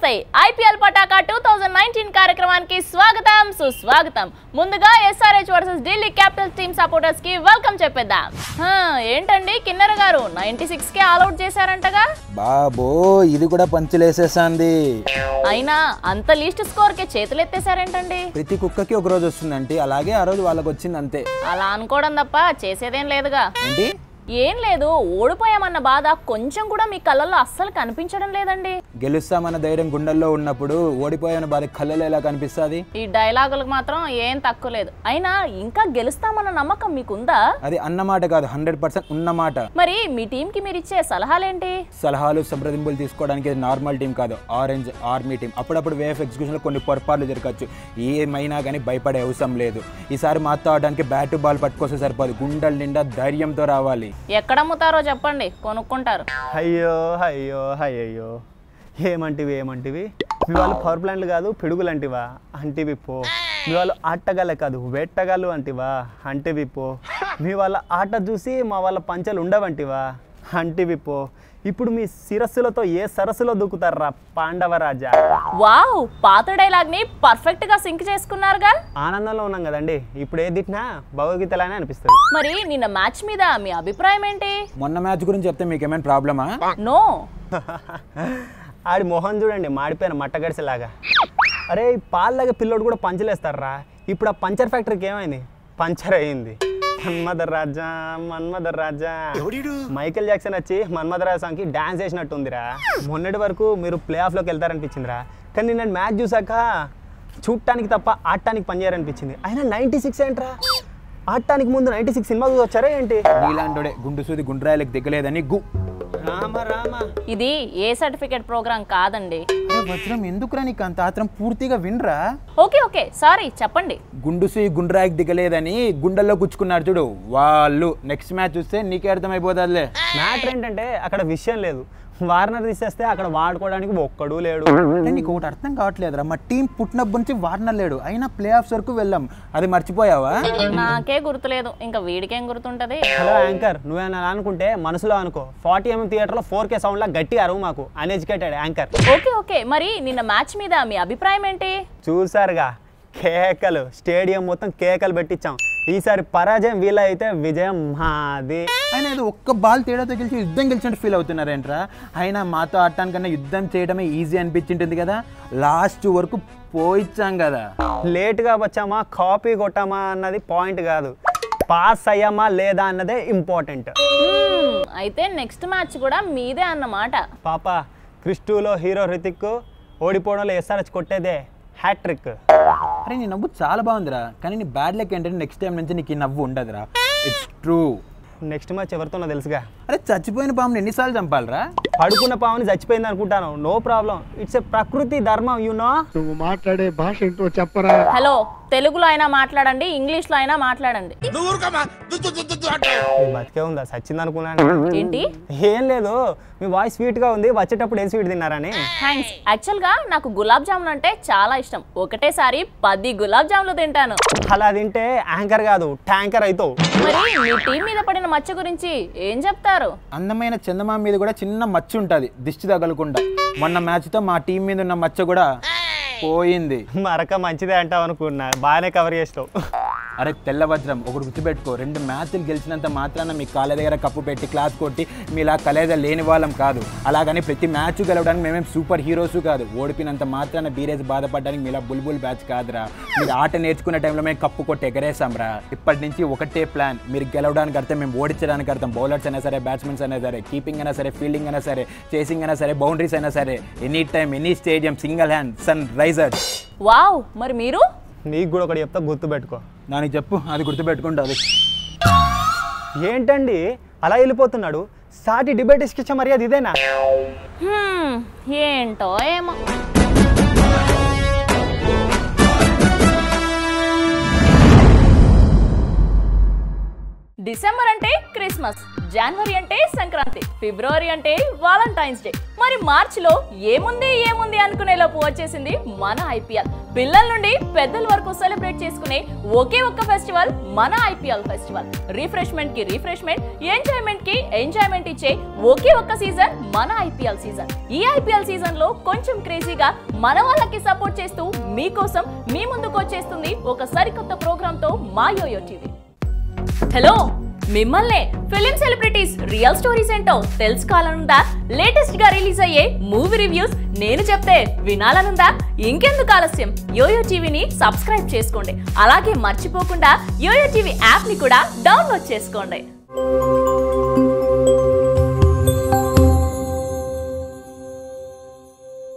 నమస్తే ఐపీఎల్ పటాకా 2019 కార్యక్రమానికి స్వాగతం సుస్వాగతం. ముందుగా SRH versus Delhi Capitals team supporters కి వెల్కమ్ చెప్పేద్దాం. ఏంటండి కిన్నెర గారు 96 కే ఆల్ అవుట్ చేశారంటగా? బాబో ఇది కూడా పంచులేసేసాంది. అయినా అంత లీస్ట్ స్కోర్ కే చేతులు ఎత్తేసారేంటండి? ప్రతి కుక్కకి ఒక రోజు వస్తుందంటే అలాగే ఆ రోజు వాళ్ళకి వచ్చింది అంతే. అలా అనుకోవడం తప్ప చేసేదేం లేదుగా. ఏంటి? ఏం లేదు, ఓడిపోయామన్న బాధ కొంచెం కూడా మీ కళ్ళల్లో అస్సలు కనిపించడం లేదండి. గెలుస్తామన్న ధైర్యం గుండెల్లో ఉన్నప్పుడు ఓడిపోయామన్న బాధ కళ్ళలో ఎలా కనిపిస్తుంది? ఈ డైలాగులకు మాత్రం ఏం తక్కువ లేదు. అయినా ఇంకా గెలుస్తామన్న నమ్మకం మీకుందా? అది అన్నమాట కాదు, 100% ఉన్నమాట. మరి మీ టీం కి మీరు ఇచ్చే సలహాలేంటి? సలహాలు సంప్రదింపులు తీసుకోవడానికి నార్మల్ టీం కాదు, ఆరెంజ్ ఆర్మీ టీం. అప్పుడప్పుడు వే ఆఫ్ ఎగ్జిక్యూషన్ లో కొన్ని పొరపాట్లు జరగచ్చు, ఏమైనా కానీ భయపడే అవసరం లేదు. ఈసారి మాతో ఆడడానికి బ్యాట్ బాల్ పట్టుకొస్తే సరిపోదు, గుండెల నిండా ధైర్యంతో రావాలి. ఎక్కడ అమ్ముతారో చెప్పండి, కొనుక్కుంటారు. అయ్యో అయ్యో అయ్యో ఏమంటివి మీ వాళ్ళు పవర్ ప్లాంట్లు కాదు పిడుగులంటివా అంటివి పో. మీ వాళ్ళు ఆటగాళ్ళే కాదు వేటగాళ్ళు అంటివా అంటివి పో. మీ వాళ్ళ ఆట చూసి మా వాళ్ళ పంచలు ఉండవంటివా అంటివి పో. ఇప్పుడు మీ శిరస్సులతో ఏ సరస్సులో దూకుతారా పాండవరాజా? వావ్, పాత డైలాగ్ ని పర్ఫెక్ట్ గా సింక్ చేసుకున్నారుగా. ఆనందంలో ఉన్నాం కదండి, ఇప్పుడు ఏ తిట్టినా భగవద్గీతలానే అనిపిస్తుంది. మరి నిన్న మ్యాచ్ మీద మీ అభిప్రాయం ఏంటి? మొన్న మ్యాచ్ గురించి చెప్తే మీకు ఏమైనా ప్రాబ్లమా? నో. ఆడి మొహం చూడండి, మాడిపోయిన మట్టగడిసేలాగా. అరే పాల్లాగా పిల్లోడు కూడా పంచలేస్తారా? ఇప్పుడు ఆ పంచర్ ఫ్యాక్టరీకి ఏమైంది? పంచర్ అయ్యింది. మన్మథ రాజా మైకేల్ జాక్సన్ వచ్చి మన్మథ రాజా సాంగ్కి డాన్స్ చేసినట్టుందిరా. మొన్నటి వరకు మీరు ప్లే ఆఫ్లోకి వెళ్తారనిపించిందిరా, కానీ నేను మ్యాచ్ చూసాక చూడటానికి తప్ప ఆడటానికి పనిచేయాలనిపించింది. అయినా 96 ఏంట్రా? ఆడటానికి ముందు 96 సినిమా వచ్చారా ఏంటి? నీలాంటోడే గుండు సూది గుండ్రాయలకు దిగలేదని రామ ఇది ఏ సర్టిఫికేట్ ప్రోగ్రామ్ కాదండి. వజ్రం ఎందుకురా నీకు అంత ఆత్రం? పూర్తిగా వినరా? ఓకే సారీ, చెప్పండి. గుండుసి గుండ్రాయికి దిగలేదని గుండెల్లో గుచ్చుకున్నారు చూడు వాళ్ళు. నెక్స్ట్ మ్యాచ్ చూస్తే నీకే అర్థమైపోతుందిలే. మ్యాటర్ ఏంటంటే అక్కడ విషయం లేదు, వార్నర్ తీసేస్తే అక్కడ వాడుకోవడానికి ఒక్కడూ లేడు. నీకు ఒకటి అర్థం కావట్లేదురా, మా టీం పుట్టినప్పటి నుంచి వార్నర్ లేడు, అయినా ప్లే ఆఫ్స్ వరకు వెళ్ళాం. అది మర్చిపోయావా? నాకే గుర్తులేదు, ఇంకా వీడికేం గుర్తుంటది? హలో యాంకర్, నువ్వేనా అనుకుంటే మనసులో అనుకో. 40mm థియేటర్లో 4K సౌండ్ లా గట్టి అరువు మాకు అన్ఎడ్యుకేటెడ్ యాంకర్. ఓకే మరి నిన్న మ్యాచ్ మీద మీ అభిప్రాయం ఏంటి? చూసారుగా, కేకలు, స్టేడియం మొత్తం కేకలు పెట్టించాం. ఈసారి పరాజయం వీళ్ళ అయితే విజయం మాది. అయినా ఏదో ఒక్క బాల్ తేడాతో గెలిచి యుద్ధం గెలిచినట్టు ఫీల్ అవుతున్నారేంట్రా? అయినా మాతో ఆడటానికన్నా యుద్ధం చేయడమే ఈజీ అనిపించింటుంది కదా. లాస్ట్ వరకు పోయిచ్చాం కదా. లేట్గా వచ్చామా కాపీ కొట్టామా అన్నది పాయింట్ కాదు, పాస్ అయ్యామా లేదా అన్నదే ఇంపార్టెంట్. అయితే నెక్స్ట్ మ్యాచ్ కూడా మీదే అన్నమాట. పాప క్రిస్టూలో హీరో హృతిక్ ఓడిపోవడంలో ఎస్ఆర్హెచ్ కొట్టేదే హ్యాట్రిక్. అరే నీ నవ్వు చాలా బాగుందిరా, కానీ నీ బ్యాడ్ లక్ ఏంటంటే నెక్స్ట్ టైం నుంచి నీకు ఈ నవ్వు ఉండదురా. It's true. నెక్స్ట్ మ్యాచ్ ఎవరితోనో తెలుసుగా. అరే చచ్చిపోయిన పాముని ఎన్నిసార్లు చంపాలరా? పడుకున్న పాముని చచ్చిపోయింది అనుకుంటాను, నో ప్రాబ్లం, ఇట్స్ ఎ ప్రకృతి ధర్మం. నువ్వు మాట్లాడే భాష ఏంటో చెప్పరా? హలో, తెలుగులో అయినా మాట్లాడండి, ఇంగ్లీష్ లో అయినా మాట్లాడండి. బతికే ఉందా? చచ్చింది అనుకున్నాను. ఏంటి? ఏం లేదు, మీ వాయిస్ స్వీట్ గా ఉంది, వచ్చేటప్పుడు ఏం స్వీట్ తిన్నారని. థ్యాంక్స్. యాక్చువల్ గా నాకు గులాబ్ జామున్ అంటే చాలా ఇష్టం, ఒకటేసారి 10 గులాబ్ జాములు తింటాను. అలా తింటే యాంకర్ కాదు ట్యాంకర్ అవుతావు. మరి మీ టీం మీద పడిన మచ్చ గురించి ఏం చెప్తారు? అందమైన చందమామ మీద కూడా చిన్న మచ్చ ఉంటుంది, దిష్టి తగలకుండా. మొన్న మ్యాచ్ తో మా టీం మీద ఉన్న మచ్చ కూడా పోయింది. మరక మంచిదే అంటావు అనుకున్నా, బాగానే కవర్ చేస్తావు. అరే తెల్ల వజ్రం, ఒకటి గుర్తుపెట్టుకో, 2 మ్యాచ్లు గెలిచినంత మాత్రాన మీ కాళ్ళ దగ్గర కప్పు పెట్టి క్లాస్ కొట్టి మీలా కలేజ లేని వాళ్ళం కాదు. అలాగని ప్రతి మ్యాచ్ గెలవడానికి మేమేం సూపర్ హీరోస్ కాదు. ఓడిపినంత మాత్రాన బీరేజ్ బాధపడడానికి మీలా బుల్బుల్ బ్యాచ్ కాదురా. మీరు ఆట నేర్చుకునే టైంలో మేము కప్పు కొట్టి ఎగరేసాంరా. ఇప్పటి నుంచి ఒకటే ప్లాన్, మీరు గెలవడానికి అర్థం, మేము ఓడించడానికి అర్థం. బౌలర్స్ అయినా సరే, బ్యాట్స్మెన్స్ అయినా సరే, కీపింగ్ అయినా సరే, ఫీల్డింగ్ అయినా సరే, చేసింగ్ అయినా సరే, బౌండరీస్ అయినా సరే, any time any stadium single hand Sunrisers. Wow, మరి మీరు? నీకు కూడా ఒకటి చెప్తా, గుర్తు పెట్టుకో. దానికి చెప్పు, అది గుర్తుపెట్టుకుంటుంది. ఏంటండి అలా వెళ్ళిపోతున్నాడు? సాటి డిబేట్ ఇచ్చే మర్యాద ఇదేనా? ఏంటో ఏమో. డిసెంబర్ అంటే క్రిస్మస్, జనవరి అంటే సంక్రాంతి, ఫిబ్రవరి అంటే వాలంటైన్స్ డే. మరి మార్చిలో ఏముంది అనుకునేలోపు వచ్చేసింది మన ఐపీఎల్. పిల్లల నుండి పెద్దల వరకు సెలబ్రేట్ చేసుకునే ఒకే ఒక్క ఫెస్టివల్ మన ఐపీఎల్ ఫెస్టివల్. రిఫ్రెష్మెంట్ కి రిఫ్రెష్మెంట్, ఎంజాయ్మెంట్ కి ఎంజాయ్మెంట్ ఇచ్చే ఒకే ఒక్క సీజన్ మన ఐపీఎల్ సీజన్. ఈ ఐపీఎల్ సీజన్ లో కొంచెం క్రేజీగా మన వాళ్ళకి సపోర్ట్ చేస్తూ మీకోసం మీ ముందుకు వచ్చేస్తుంది ఒక సరికొత్త ప్రోగ్రామ్ తో మా యోయో టీవీ. హలో, మిమ్మల్నే ఫిలిం సెలబ్రిటీస్ రియల్ స్టోరీస్ ఏంటో తెలుసుకోవాలనుందా? లేటెస్ట్ గా రిలీజ్ అయ్యే మూవీ రివ్యూస్ నేను చెప్తే వినాలనుందా? ఇంకెందుకు ఆలస్యం, యోయో టీవీని సబ్స్క్రైబ్ చేసుకోండి. అలాగే మర్చిపోకుండా యోయో టీవీ యాప్ ని కూడా డౌన్లోడ్ చేసుకోండి.